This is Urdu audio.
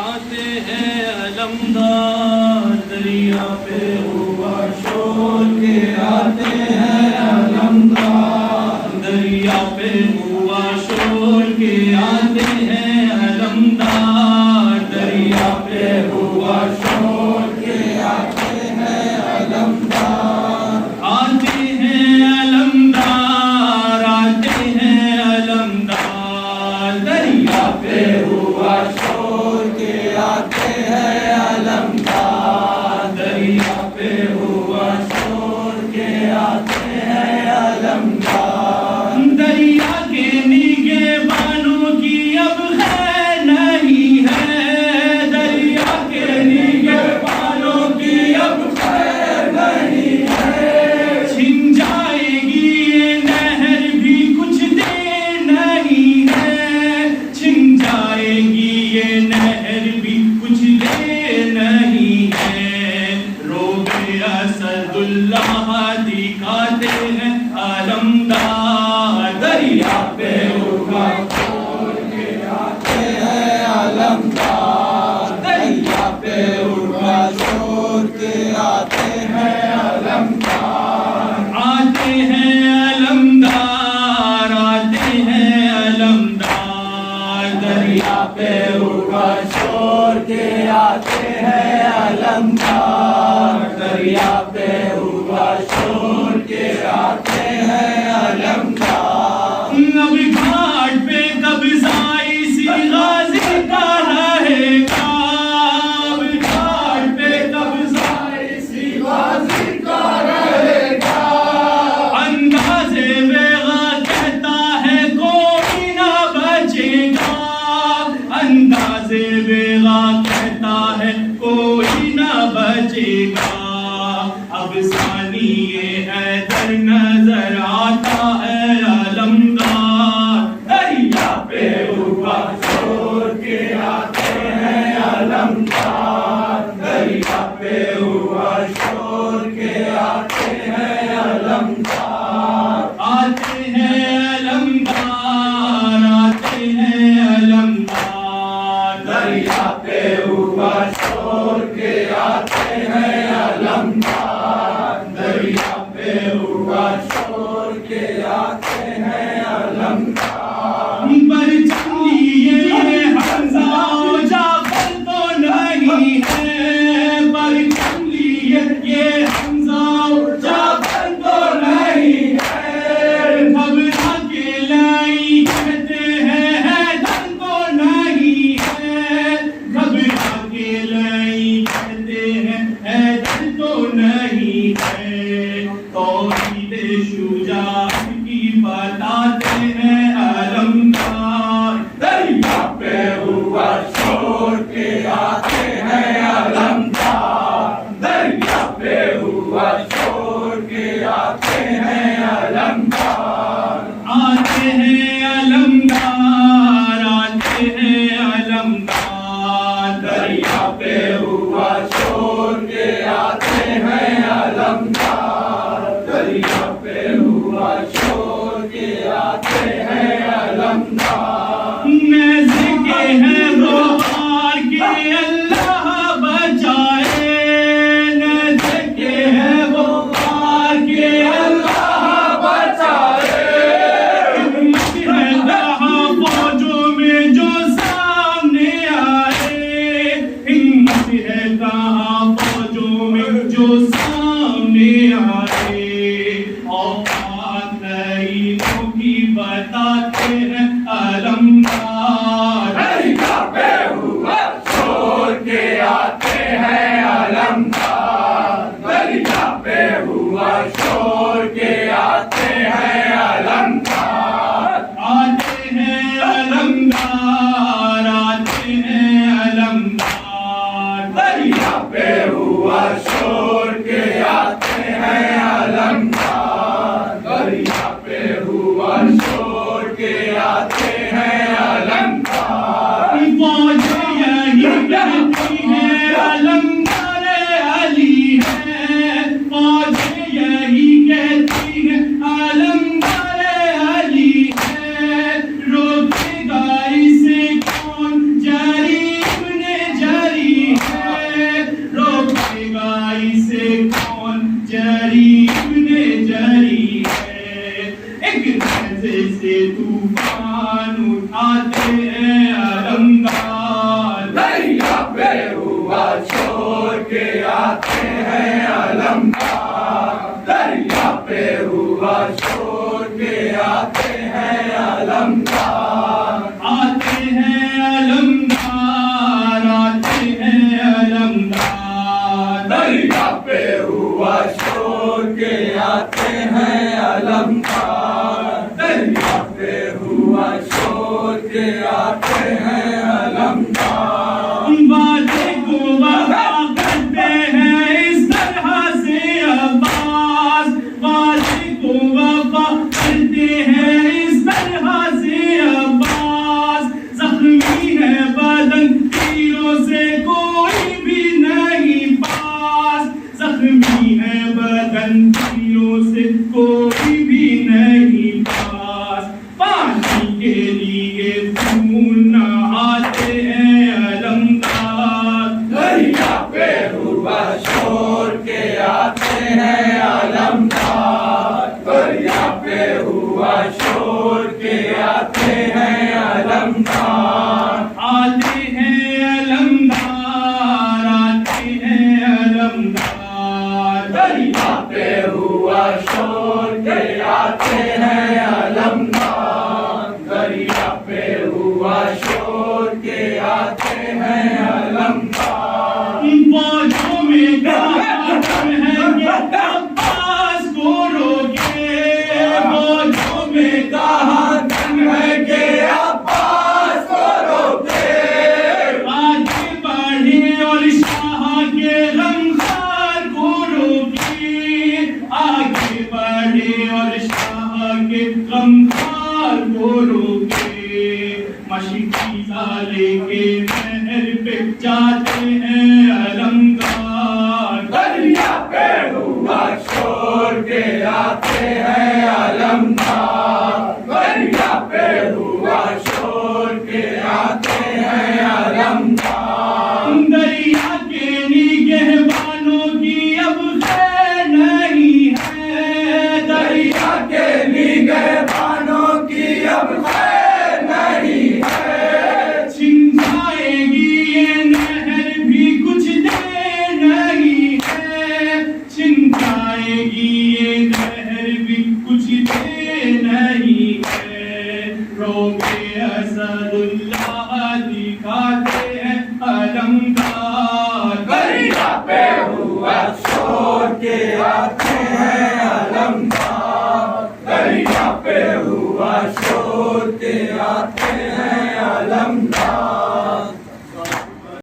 آتے ہیں علمدار دریا پہ ہوا شور کے آتے ہیں علمدار دریا پہ ہوا شور کے آتے ہیں علمدار دریا پہ ہوا شور کے آتے ہیں علمدار آتے ہیں علمدار آتے ہیں علمدار دریا پہ ہوا شور کے آتے ہیں علمدار دریا پہ ہوا شور کے آتے ہیں علمدار دریا کے نیگے بانوں کی اب خیر نہیں ہے دریا کے نیگے بانوں کی اب خیر نہیں ہے چھن جائے گی یہ نہر بھی کچھ دیر نہیں ہے چھن جائے گی یہ نہر بھی کچھ دیر نہیں ہے روب اسد اللہ دکھاتے ہیں علمدار دریا پہ ہوا شور کے آتے ہیں علمدار دریا پہ ہوا شور کے آتے ہیں علمدار آتے ہیں علمدار آتے ہیں علمدار دریا پہ ہوا شور کے آتے ہیں علمدار دریا پہ ہوا شور کے آتے ہیں علمدار اب گھاٹ پہ قبضہ اسی غازی کا رہے گا اب گھاٹ پہ قبضہ اسی غازی کا رہے گا انداز بیغا کہتا ہے کوئی نہ بچے گا انداز بیغا کہتا ہے کوئی نہ بچے گا اب ثانی حیدر نظر آتا ہے علمدار دریا پہ ہوا شور کے آتے ہیں علمدار دریا پہ ہوا شور کے آتے ہیں علمدار آتے ہیں علمدار آتے ہیں علمدار دریا پہ ہوا شور کے آتے ہیں علمدار دریا پہ ہوا شور کے آتے ہیں علمدار پرچم لیے حمزہ و جعفر تو نہیں ہے پرچم لیے یہ حمزہ و جعفر تو نہیں ہے گھبرا کے لائی کہتے ہیں حیدر تو نہیں ہے گھبرا کے لائی کہتے ہیں حیدر تو نہیں ہے توحید شجاعت کی بتاتے ہیں علمدار دریا پہ ہوا شور کے آتے ہیں علمدار دریا پہ ہوا شور کے آتے ہیں علمدار آتے ہیں علمدار آتے ہیں علمدار دریا پہ ہوا شور کے آتے ہیں علمدار دریا پہ ہوا شور کے آتے ہیں علمدار نیزے کے ہیں وہ پار کے اللہ بچائے نیزے کے ہیں وہ پار کے اللہ بچائے ہمت ہے جہاں فوجوں میں جو سامنے آئے ہمت ہے جہاں فوجوں میں جو سامنے آئے اوقات نعیموں کی بتاتے ہیں علمدار دریا پہ ہوا شور کے آتے ہیں علمدار دریا پہ ہوا شور کے آتے ہیں علمدار آتے ہیں علمدار آتے ہیں علمدار دریا پہ ہوا شور کے آتے ہیں علمدار دریا پہ ہوا شور کے آتے ہیں علمدار فوج یہی کہتی ہے علمدار علی ہے فوج یہی کہتی ہے علمدار علی ہے روکے گا اسے کون جاری ابن آتے ہیں علمدار، دریا پہ ہوا شور کے آتے ہیں علمدار، آتے ہیں علمدار، آتے ہیں علمدار، دریا پہ ہوا شور کے آتے ہیں علمدار، دریا پہ ہوا شور کے آتے ہیں علمدار، وعدے کو وفا کرتے ہیں اس طرح سے عباس، وعدے کو وفا کرتے ہیں اس طرح سے عباس، زخمی ہے بدن تیروں سے کوئی بھی نہیں پاس، زخمی ہے بدن تیروں سے کوئی بھی نہیں پاس، پانی کے لیے خون نہاتے ہیں علمدار، دریا پہ ہوا شور کے آتے ہیں علمدار، دریا پہ ہوا شور کے آتے ہیں علمدار، آتے ہیں علمدار، آتے ہیں علمدار، دریا پہ ہوا شور کے آتے ہیں علمدار، دریا پہ ہوا شور کے آتے ہیں علمدار، فوجوں میں کہاں دم ہے کہ عباس کو روکے، فوجوں میں کہاں دم ہے کہ عباس کو روکے، آگے بڑھے اور شاہ کے غمخوار کو روکے، آگے بڑھے اور شاہ کے غمخوار کو روکے، مشرقی زالے کے محل پہ جاتے ہیں